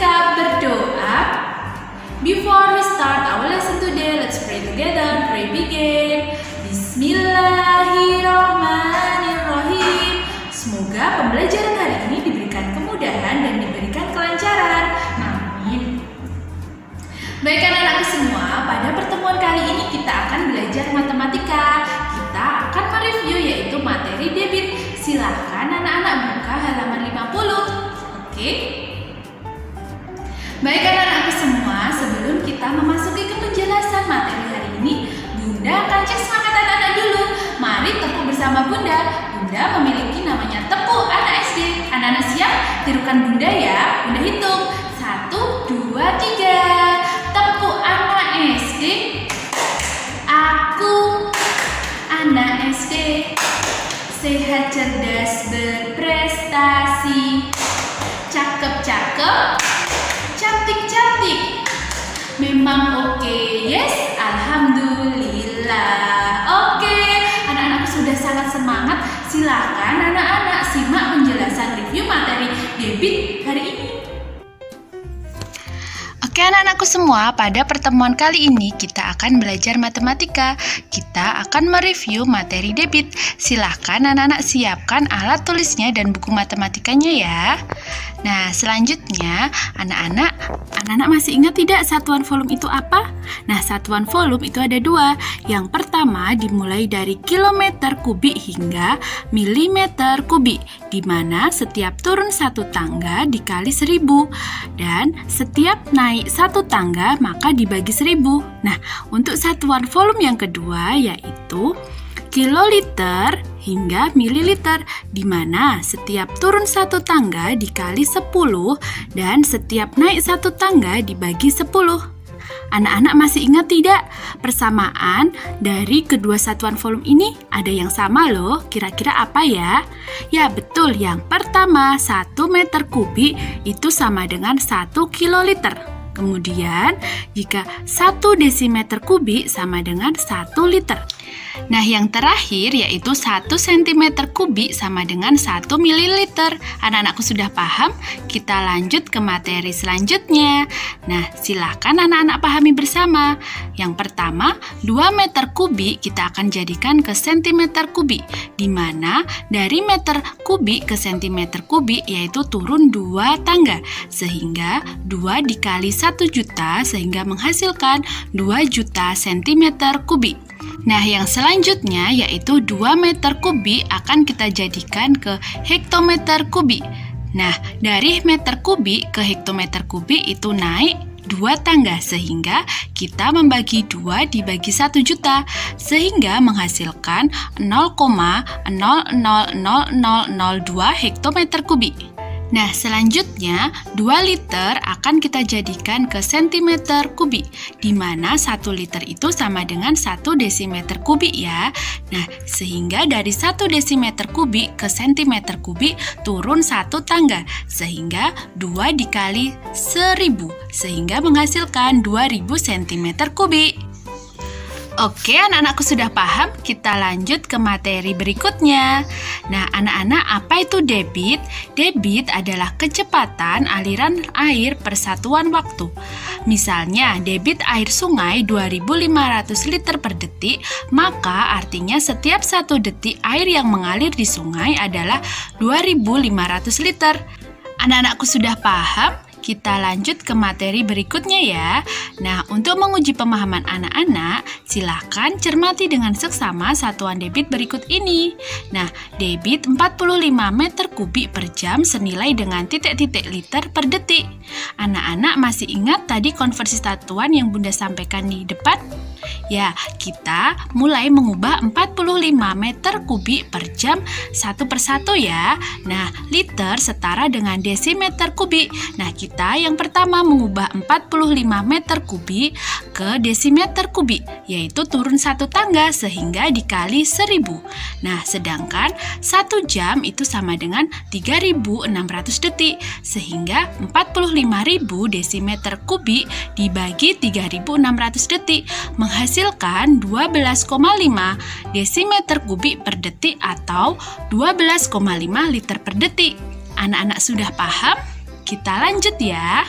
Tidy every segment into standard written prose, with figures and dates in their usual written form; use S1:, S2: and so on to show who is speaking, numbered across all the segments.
S1: bersikap berdoa. Before we start our lesson today, let's pray together. Pray begin. Bismillahirrahmanirrahim. Semoga pembelajaran hari ini diberikan kemudahan dan diberikan kelancaran. Amin. Baik anak-anakku semua, pada pertemuan kali ini kita akan belajar matematika. Kita akan mereview yaitu materi debit. Silahkan anak-anak buka halaman 50. Oke? Baik anak-anakku semua, sebelum kita memasuki ke penjelasan materi hari ini, Bunda akan cek semangat anak-anak dulu. Mari tepuk bersama Bunda. Bunda memiliki namanya tepuk anak SD. Anak-anak siap? Tirukan Bunda ya. Bunda hitung. 1, 2, 3. Tepuk anak SD. Aku anak SD. Sehat, cerdas, berprestasi. Cakep-cakep. Cantik-cantik. Memang oke, yes, alhamdulillah. Oke, anak-anak sudah sangat semangat. Silakan anak-anak simak penjelasan review materi debit hari ini.
S2: Oke anak-anakku semua, pada pertemuan kali ini kita akan belajar matematika. Kita akan mereview materi debit. Silahkan anak-anak siapkan alat tulisnya dan buku matematikanya ya. Nah, selanjutnya anak-anak masih ingat tidak satuan volume itu apa? Nah, satuan volume itu ada dua. Yang pertama dimulai dari kilometer kubik hingga milimeter kubik, di mana setiap turun satu tangga dikali 1000 dan setiap naik satu tangga maka dibagi 1000. Nah, untuk satuan volume yang kedua yaitu kiloliter hingga mililiter, di mana setiap turun satu tangga dikali 10 dan setiap naik satu tangga dibagi 10. Anak-anak masih ingat tidak? Persamaan dari kedua satuan volume ini ada yang sama loh. Kira-kira apa ya? Ya betul, yang pertama 1 meter kubik itu sama dengan 1 kiloliter. Kemudian, jika 1 desimeter kubik sama dengan 1 liter. Nah, yang terakhir yaitu 1 cm kubik sama dengan 1 mililiter. Anak-anakku sudah paham? Kita lanjut ke materi selanjutnya. Nah, silakan anak-anak pahami bersama. Yang pertama, 2 meter kubik kita akan jadikan ke sentimeter kubik, di mana dari meter kubik ke sentimeter kubik yaitu turun 2 tangga, sehingga 2 dikali 1 juta sehingga menghasilkan 2 juta sentimeter kubik. Nah, yang selanjutnya yaitu 2 meter kubik akan kita jadikan ke hektometer kubik. Nah, dari meter kubik ke hektometer kubik itu naik 2 tangga, sehingga kita membagi 2 dibagi 1 juta, sehingga menghasilkan 0,000002 hektometer kubik. Nah, selanjutnya 2 liter akan kita jadikan ke sentimeter kubik, di mana 1 liter itu sama dengan 1 desimeter kubik ya. Nah, sehingga dari 1 desimeter kubik ke sentimeter kubik turun 1 tangga, sehingga 2 dikali 1000, sehingga menghasilkan 2000 cm kubik. Oke, anak-anakku sudah paham? Kita lanjut ke materi berikutnya. Nah, anak-anak, apa itu debit? Debit adalah kecepatan aliran air per satuan waktu. Misalnya, debit air sungai 2500 liter per detik, maka artinya setiap 1 detik air yang mengalir di sungai adalah 2500 liter. Anak-anakku sudah paham? Kita lanjut ke materi berikutnya ya. Nah, untuk menguji pemahaman anak-anak, silahkan cermati dengan seksama satuan debit berikut ini. Nah, debit 45 meter kubik per jam senilai dengan titik-titik liter per detik. Anak-anak masih ingat tadi konversi satuan yang Bunda sampaikan di depan? Ya, kita mulai mengubah 45 meter kubik per jam satu persatu ya. Nah, liter setara dengan desimeter kubik. Nah, kita yang pertama mengubah 45 meter kubik ke desimeter kubik, yaitu turun 1 tangga sehingga dikali 1000. Nah, sedangkan 1 jam itu sama dengan 3600 detik, sehingga 45.000 desimeter kubik dibagi 3600 detik menghasilkan 12,5 desimeter kubik per detik atau 12,5 liter per detik. Anak-anak sudah paham? Kita lanjut ya.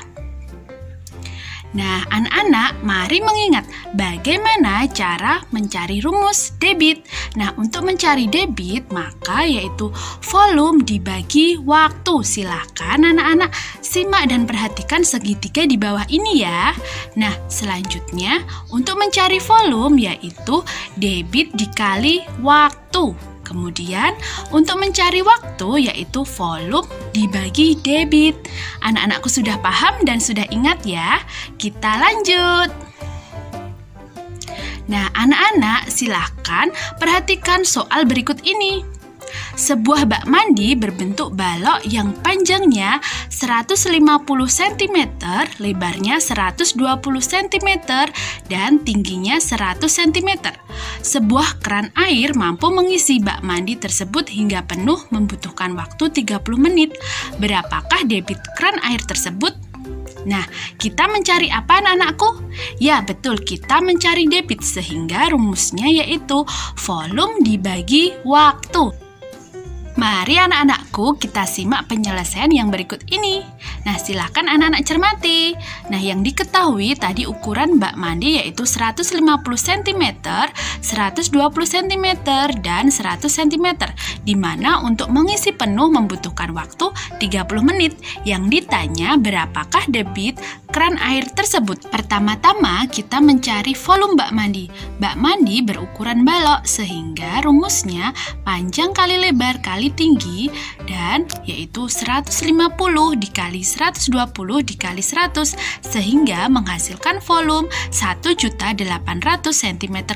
S2: Nah, anak-anak, mari mengingat bagaimana cara mencari rumus debit. Nah, untuk mencari debit, maka yaitu volume dibagi waktu. Silakan anak-anak simak dan perhatikan segitiga di bawah ini ya. Nah, selanjutnya untuk mencari volume yaitu debit dikali waktu. Kemudian untuk mencari waktu yaitu volume dibagi debit. Anak-anakku sudah paham dan sudah ingat ya? Kita lanjut. Nah, anak-anak silahkan perhatikan soal berikut ini. Sebuah bak mandi berbentuk balok yang panjangnya 150 cm, lebarnya 120 cm, dan tingginya 100 cm. Sebuah keran air mampu mengisi bak mandi tersebut hingga penuh membutuhkan waktu 30 menit. Berapakah debit keran air tersebut? Nah, kita mencari apa anak-anakku? Ya, betul, kita mencari debit sehingga rumusnya yaitu volume dibagi waktu. Mari anak-anakku kita simak penyelesaian yang berikut ini. Nah, silakan anak-anak cermati. Nah, yang diketahui tadi ukuran bak mandi yaitu 150 cm, 120 cm, dan 100 cm. Di mana untuk mengisi penuh membutuhkan waktu 30 menit. Yang ditanya berapakah debit keran air tersebut? Pertama-tama kita mencari volume bak mandi. Bak mandi berukuran balok sehingga rumusnya panjang kali lebar kali tinggi dan yaitu 150 dikali 120 dikali 100 sehingga menghasilkan volume 1.800 cm3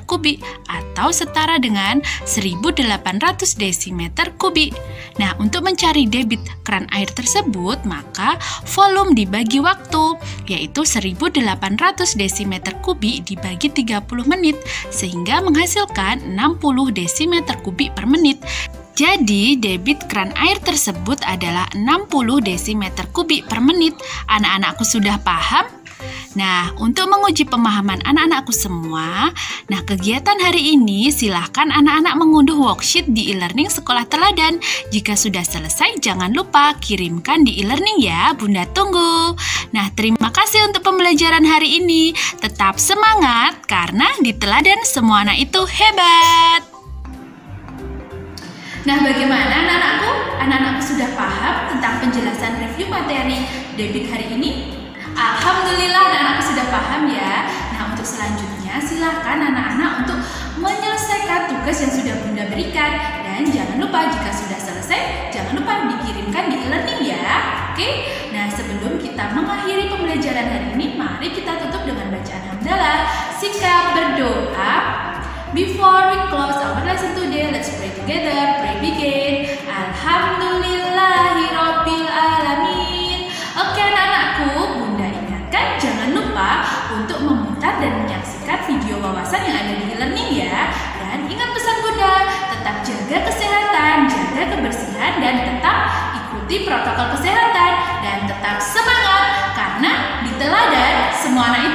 S2: atau setara dengan 1.800 desimeter kubik. Nah, untuk mencari debit keran air tersebut maka volume dibagi waktu yaitu 1.800 desimeter kubik dibagi 30 menit sehingga menghasilkan 60 desimeter kubik per menit. Jadi, debit keran air tersebut adalah 60 desimeter kubik per menit. Anak-anakku sudah paham? Nah, untuk menguji pemahaman anak-anakku semua, nah kegiatan hari ini silahkan anak-anak mengunduh worksheet di e-learning Sekolah Teladan. Jika sudah selesai, jangan lupa kirimkan di e-learning ya, Bunda tunggu. Nah, terima kasih untuk pembelajaran hari ini. Tetap semangat, karena di Teladan semua anak itu hebat.
S1: Nah, bagaimana anak-anakku? Anak-anakku sudah paham tentang penjelasan review materi debit hari ini? Alhamdulillah anak-anakku sudah paham ya. Nah, untuk selanjutnya silakan anak-anak untuk menyelesaikan tugas yang sudah Bunda berikan. Dan jangan lupa jika sudah selesai, jangan lupa dikirimkan di e-learning ya. Oke? Nah, sebelum kita mengakhiri pembelajaran hari ini, mari kita tutup dengan bacaan hamdalah. Sikap berdoa. Before we close our lesson today, let's pray together. Pray begin. Alhamdulillahirabbil alamin. Oke anak-anakku, Bunda ingatkan jangan lupa untuk memutar dan menyaksikan video wawasan yang ada di e-learning ya. Dan ingat pesan Bunda, tetap jaga kesehatan, jaga kebersihan, dan tetap ikuti protokol kesehatan. Dan tetap semangat, karena di Teladan semua anak itu